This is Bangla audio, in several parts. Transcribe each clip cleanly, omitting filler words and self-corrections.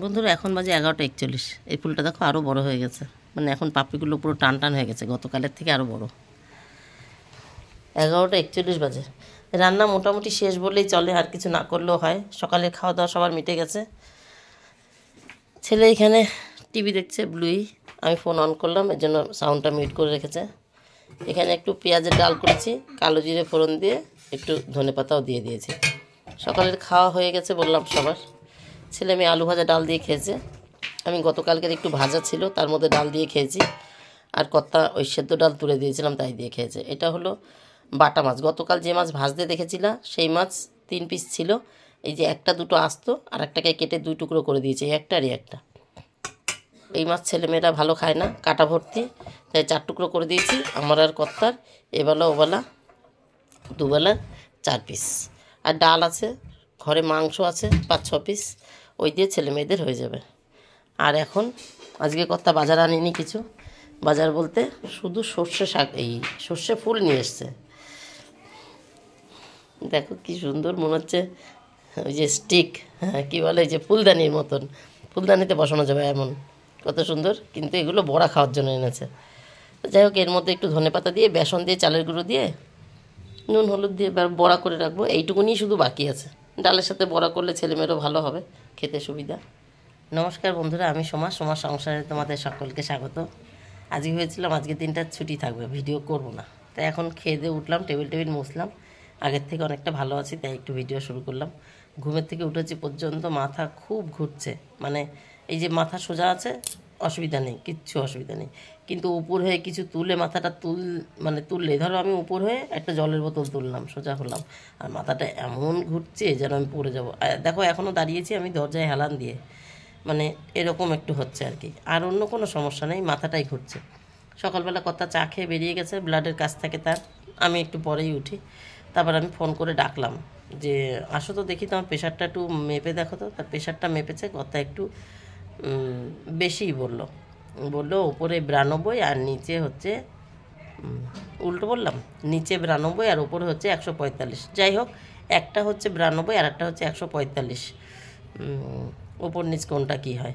বন্ধুরা এখন বাজে 11:41। এই ফুলটা দেখো আরও বড় হয়ে গেছে, মানে এখন পাপড়িগুলো পুরো টান টান হয়ে গেছে, গতকালের থেকে আরও বড়। 11:41 বাজে। রান্না মোটামুটি শেষ বললেই চলে, আর কিছু না করলেও হয়। সকালের খাওয়া দাওয়া সবার মিটে গেছে। ছেলে এখানে টিভি দেখছে ব্লুই, আমি ফোন অন করলাম, এর জন্য সাউন্ডটা মিউট করে রেখেছে। এখানে একটু পেঁয়াজের ডাল করেছি, কালো জিরে ফোড়ন দিয়ে, একটু ধনেপাতাও দিয়ে দিয়েছি। সকালের খাওয়া হয়ে গেছে বললাম সবার। ছেলে মেয়ে আলু ভাজা ডাল দিয়ে খেয়েছে, আমি গতকালকের একটু ভাজা ছিল তার মধ্যে ডাল দিয়ে খেয়েছি, আর কর্তা ওই সেদ্ধ ডাল তুলে দিয়েছিলাম তাই দিয়ে খেয়েছে। এটা হলো বাটা মাছ, গতকাল যে মাছ ভাজতে দেখেছিলাম সেই মাছ 3 পিস ছিল। এই যে একটা দুটো আস্ত, আর একটাকে কেটে 2 টুকরো করে দিয়েছি, একটা আর একটা। এই মাছ ছেলেমেয়েরা ভালো খায় না, কাটা ভর্তি, তাই 4 টুকরো করে দিয়েছি আমার আর কর্তার। এবেলা ওবেলা দুবেলা 4 পিস, আর ডাল আছে, ঘরে মাংস আছে 5-6 পিস, ওই দিয়ে ছেলে মেয়েদের হয়ে যাবে। আর এখন আজকে কর্তা বাজার আনিনি কিছু, বাজার বলতে শুধু সর্ষে শাক, এই সর্ষে ফুল নিয়ে এসছে। দেখো কি সুন্দর মনে হচ্ছে, ওই যে স্টিক, হ্যাঁ কী বলে, এই যে ফুলদানির মতন, ফুলদানিতে বসানো যাবে এমন, কত সুন্দর। কিন্তু এগুলো বড়া খাওয়ার জন্য এনেছে। তো যাই হোক, এর মধ্যে একটু ধনেপাতা দিয়ে, বেসন দিয়ে, চালের গুঁড়ো দিয়ে, নুন হলুদ দিয়ে বড়া করে রাখবো। এইটুকুনি শুধু বাকি আছে, ডালের সাথে বড়া করলে ছেলেমেয়েরও ভালো হবে, খেতে সুবিধা। নমস্কার বন্ধুরা, আমি সোমা সংসারে তোমাদের সকলকে স্বাগত। আজকে হয়েছিলাম আজকে দিনটা ছুটি থাকবে, ভিডিও করব না, তাই এখন খেয়ে দিয়ে উঠলাম, টেবিল মুছলাম, আগের থেকে অনেকটা ভালো আছি, তাই একটু ভিডিও শুরু করলাম। ঘুমের থেকে উঠেছি পর্যন্ত মাথা খুব ঘুরছে, মানে এই যে মাথা সোজা আছে অসুবিধা নেই, কিচ্ছু অসুবিধা নেই, কিন্তু উপর হয়ে কিছু তুলে মাথাটা তুললে, ধরো আমি উপর হয়ে একটা জলের বোতল তুললাম, সোজা হলাম, আর মাথাটা এমন ঘুরছে যেন আমি পড়ে যাবো। দেখো এখনও দাঁড়িয়েছি আমি দরজায় হেলান দিয়ে, মানে এরকম একটু হচ্ছে আর কি, আর অন্য কোনো সমস্যা নেই, মাথাটাই ঘুরছে। সকালবেলা কর্তা চা খেয়ে বেরিয়ে গেছে, ব্লাডের কাছ থেকে তার, আমি একটু পরেই উঠি। তারপর আমি ফোন করে ডাকলাম যে আসো তো দেখি, তোমার প্রেশারটা একটু মেপে দেখো তো। তার প্রেশারটা মেপেছে, কর্তা একটু বেশিই বললো ওপরে 92 আর নিচে হচ্ছে, উল্টো বললাম, নিচে 92 আর ওপরে হচ্ছে 145। যাই হোক, একটা হচ্ছে 92 আর একটা হচ্ছে 145, ওপর নিচ কোনটা কী হয়,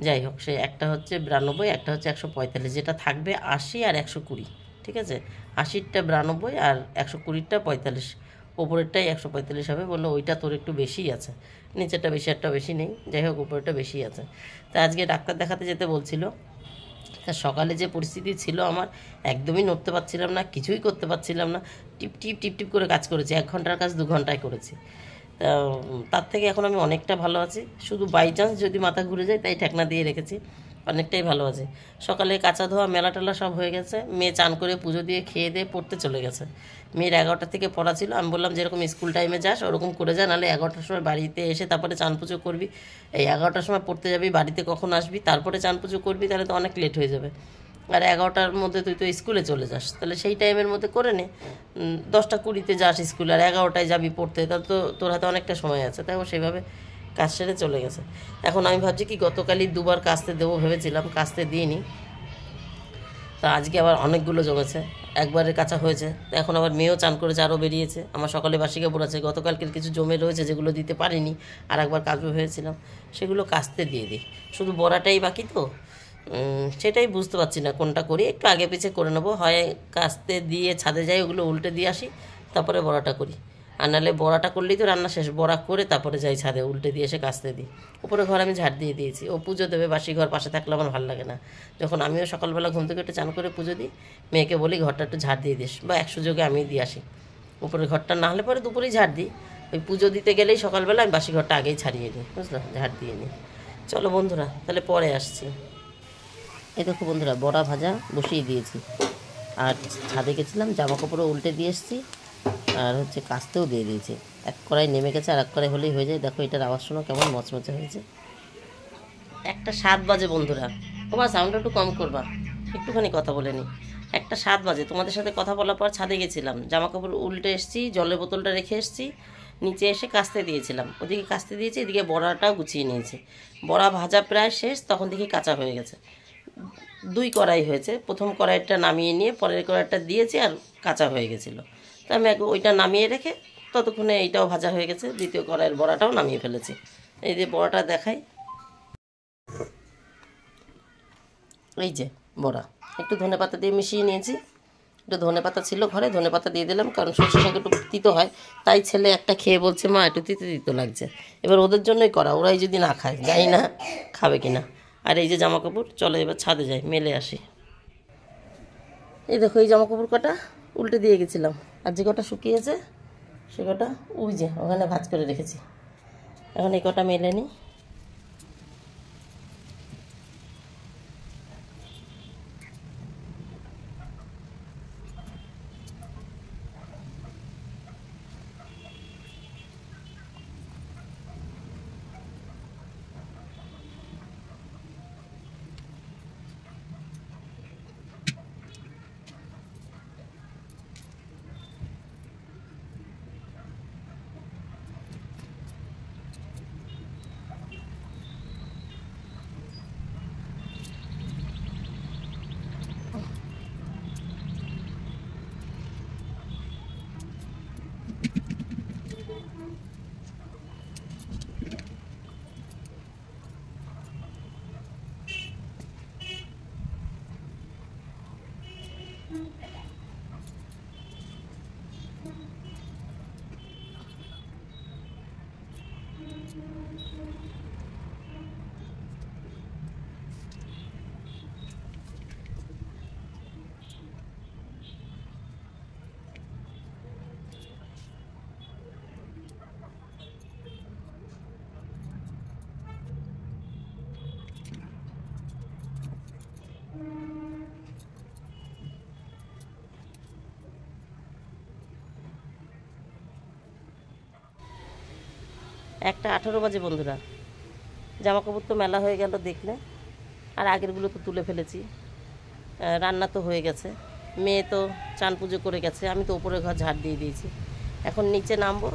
যাই হোক, সে একটা হচ্ছে 92, একটা হচ্ছে 145, যেটা থাকবে 80 আর 120, ঠিক আছে। 80টা 92 আর 120টা 45, ওপরেরটাই 145 হবে। বললো ওইটা তোর একটু বেশিই আছে, নিচেরটা বেশি, একটা বেশি নেই, যাই হোক উপরেরটা বেশি আছে। তা আজকে ডাক্তার দেখাতে যেতে বলছিল। তা সকালে যে পরিস্থিতি ছিল আমার, একদমই নড়তে পারছিলাম না, কিছুই করতে পারছিলাম না, টিপ করে কাজ করেছি, 1 ঘন্টার কাজ 2 ঘন্টায় করেছি। তার থেকে এখন আমি অনেকটা ভালো আছি, শুধু বাই চান্স যদি মাথা ঘুরে যায় তাই ঠেকনা দিয়ে রেখেছি, অনেকটাই ভালো আছে। সকালে কাঁচা ধোয়া মেলা টেলা সব হয়ে গেছে, মেয়ে চান করে পুজো দিয়ে খেয়ে দিয়ে পড়তে চলে গেছে। মেয়ের 11টা থেকে পড়া ছিল, আমি বললাম যেরকম স্কুল টাইমে যাস ওরকম করে যা, নাহলে 11টার সময় বাড়িতে এসে তারপরে চান পুজো করবি। এই 11টার সময় পড়তে যাবি, বাড়িতে কখন আসবি, তারপরে চান পুজো করবি, তাহলে তো অনেক লেট হয়ে যাবে। আর 11টার মধ্যে তুই তো স্কুলে চলে যাস, তাহলে সেই টাইমের মধ্যে করে নে। 10টা 20-তে যাস স্কুলে, আর 11টায় যাবি পড়তে, তাহলে তো তোর হাতে অনেকটা সময় আছে। তাই ও সেইভাবে কাজ সেরে চলে গেছে। এখন আমি ভাবছি কি, গতকালই 2বার কাচতে দেবো ভেবেছিলাম, কাচতে দিইনি। তা আজকে আবার অনেকগুলো জমেছে, একবারে কাঁচা হয়েছে, তো এখন আবার মেয়েও চান করেছে, আরও বেরিয়েছে। আমার সকালে বাসি কাপড় আছে, গতকালকের কিছু জমে রয়েছে যেগুলো দিতে পারিনি, আর একবার কাচবো ভেবেছিলাম, সেগুলো কাচতে দিয়ে দিই। শুধু বড়াটাই বাকি, তো সেটাই বুঝতে পারছি না কোনটা করি, একটু আগে পিছে করে নেবো, হয় কাচতে দিয়ে ছাদে যাই, ওগুলো উল্টে দিয়ে আসি, তারপরে বড়াটা করি। আর নাহলে বড়াটা করলেই তো রান্না শেষ, বড়া করে তারপরে যাই ছাদে, উল্টে দিয়ে এসে কাচতে দিই। উপরে ঘর আমি ঝাড় দিয়ে দিয়েছি, ও পুজো দেবে, বাসি ঘর পাশে থাকলে আমার ভালো লাগে না। যখন আমিও সকালবেলা ঘুম থেকে একটু চান করে পুজো দিই, মেয়েকে বলি ঘরটা একটু ঝাড় দিয়ে দিস, বা 100 যোগে আমি দিয়ে আসি। উপরের ঘরটা না হলে পরে দুপুরেই ঝাড় দিই, ওই পুজো দিতে গেলেই সকালবেলা আমি বাসি ঘরটা আগেই ছাড়িয়ে নিই, বুঝলো, ঝাড় দিয়ে নিই। চলো বন্ধুরা, তাহলে পরে আসছি। এই দেখো বন্ধুরা, বড়া ভাজা বসিয়ে দিয়েছি, আর ছাদে গেছিলাম, জামা কাপড়ও উল্টে দিয়ে এসেছি, আর হচ্ছে কাচতেও দিয়ে দিয়েছি। এক কড়াই নেমে গেছে, আর এক কড়াই হলেই হয়ে যায়। দেখো এটার আওয়াজ শোনো কেমন মচমচে হয়েছে। 1টা 7 বাজে বন্ধুরা, তোমার সাউন্ডটা একটু কম করবা, একটুখানি কথা বলে নি। 1টা 7 বাজে, তোমাদের সাথে কথা বলার পর ছাদে গেছিলাম, জামা কাপড় উল্টে এসেছি, জলের বোতলটা রেখে এসেছি, নিচে এসে কাচতে দিয়েছিলাম, ওদিকে কাচতে দিয়েছি, এদিকে বড়াটাও গুছিয়ে নিয়েছি। বড়া ভাজা প্রায় শেষ, তখন দেখি কাঁচা হয়ে গেছে। 2 কড়াই হয়েছে, প্রথম কড়াইটা নামিয়ে নিয়ে পরের কড়াইটা দিয়েছি, আর কাঁচা হয়ে গেছিলো, তা আমি ওইটা নামিয়ে রেখে ততক্ষণে এইটাও ভাজা হয়ে গেছে, দ্বিতীয় কড়াইয়ের বড়াটাও নামিয়ে ফেলেছি। এই যে বড়াটা দেখাই, এই যে বড়া, একটু ধনেপাতা দিয়ে মিশিয়ে নিয়েছি। একটু ধনেপাতা ছিল ঘরে, ধনেপাতা দিয়ে দিলাম, কারণ সরষের শাক একটু তিতো হয়। তাই ছেলে একটা খেয়ে বলছে মা একটু তিতো তিতো লাগছে। এবার ওদের জন্যই করা, ওরাই যদি না খায় জানি না খাবে কি না। আর এই যে জামা কাপড়, চলো এবার ছাদে যাই, মেলে আসি। এই দেখো এই জামা কাপড় কটা উল্টে দিয়ে গেছিলাম, আর যে কটা শুকিয়েছে সে কটা ওই যে ওখানে ভাঁজ করে রেখেছি। এখন এই কটা মেলে নিই। একটা 18 বাজে বন্ধুরা। জামা কাপড় তো মেলা হয়ে গেল দেখলে, আর আগেরগুলো তো তুলে ফেলেছি। রান্না তো হয়ে গেছে, মেয়ে তো চান পুজো করে গেছে, আমি তো উপরের ঘর ঝাড় দিয়ে দিয়েছি। এখন নিচে নামবো,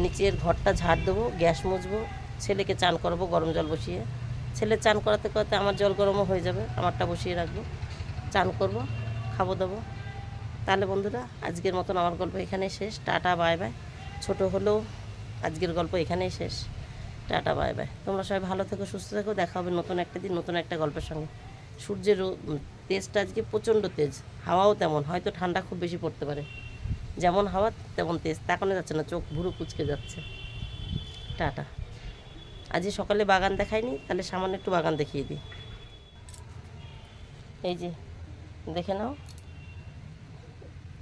নিচের ঘরটা ঝাড় দেবো, গ্যাস মুছবো, ছেলেকে চান করাবো গরম জল বসিয়ে। ছেলে চান করাতে করাতে আমার জল গরমও হয়ে যাবে, আমারটা বসিয়ে রাখবো, চান করব, খাবো দাবো। তাহলে বন্ধুরা আজকের মতন আমার গল্প এখানেই শেষ। Tata bye bye. ছোট হলেও আজকের গল্প এখানেই শেষ। Tata bye bye. তোমরা সবাই ভালো থেকো, সুস্থ থেকো। দেখা হবে নতুন একটা দিন, নতুন একটা গল্পের সঙ্গে। সূর্যের তেজটা আজকে প্রচণ্ড তেজ, হাওয়াও তেমন, হয়তো ঠান্ডা খুব বেশি পড়তে পারে। যেমন হাওয়া তেমন তেজ, তাকানো যাচ্ছে না, চোখ ভুরু কুচকে যাচ্ছে। টাটা। আজকে সকালে বাগান দেখাইনি, তাহলে সামান্য একটু বাগান দেখিয়ে দিই। এই যে দেখে নাও,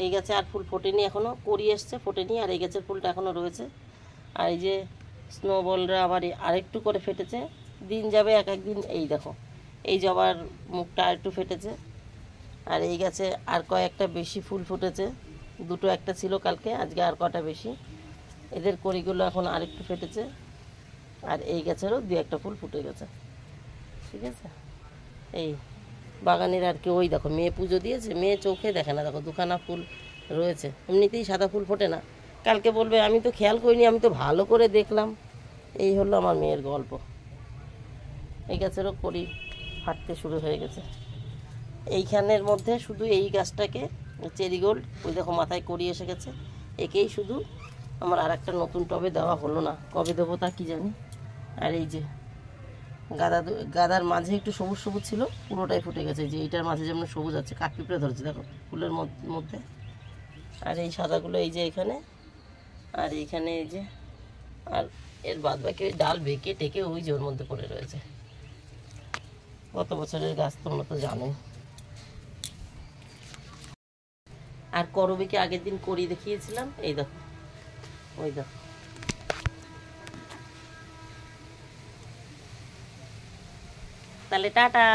এই গাছে আর ফুল ফোটেনি এখনও, কড়ি এসছে ফোটেনি, আর এই গাছের ফুলটা এখনও রয়েছে। আর এই যে স্নোবলরা আবার আরেকটু করে ফেটেছে, দিন যাবে এক একদিন। এই দেখো এই জবার মুখটা আর একটু ফেটেছে। আর এই গাছে আর কয়েকটা বেশি ফুল ফুটেছে, দুটো একটা ছিল কালকে, আজকে আর কটা বেশি। এদের কড়িগুলো এখন আরেকটু ফেটেছে। আর এই গাছেরও দু একটা ফুল ফুটে গেছে। ঠিক আছে, এই বাগানের আর কি। ওই দেখো মেয়ে পুজো দিয়েছে, মেয়ে চোখে দেখে না, দেখো দুখানা ফুল রয়েছে, এমনিতেই সাদা ফুল ফোটে না। কালকে বলবে আমি তো খেয়াল করিনি, আমি তো ভালো করে দেখলাম। এই হলো আমার মেয়ের গল্প। এই গাছেরও কড়ি ফাটতে শুরু হয়ে গেছে। এইখানের মধ্যে শুধু এই গাছটাকে, চেরিগোল্ড, ওই দেখো মাথায় কড়ি এসে গেছে, একেই শুধু আমার আর একটা নতুন টবে দেওয়া হলো না, কবে দেবো তা কি জানি। আর এই যে গাদার মাঝে একটু সবুজ সবুজ ছিল, পুরোটাই ফুটে গেছে। যে এইটার মাঝে যেমন সবুজ আছে, কাঠপিঁপড়ে ধরেছে দেখো ফুলের মধ্যে। আর এই সাদাগুলো এই যে এখানে, আর এইখানে এই যে, আর এর বাদ বাকি ওই ডাল বেঁকে টেকে ওই যে ওর মধ্যে পড়ে রয়েছে। গত বছরের গাছ তোমরা তো জানো। আর করবিকে আগের দিন করি দেখিয়েছিলাম, এই দেখো, ওই দেখো। তাহলে টাটা।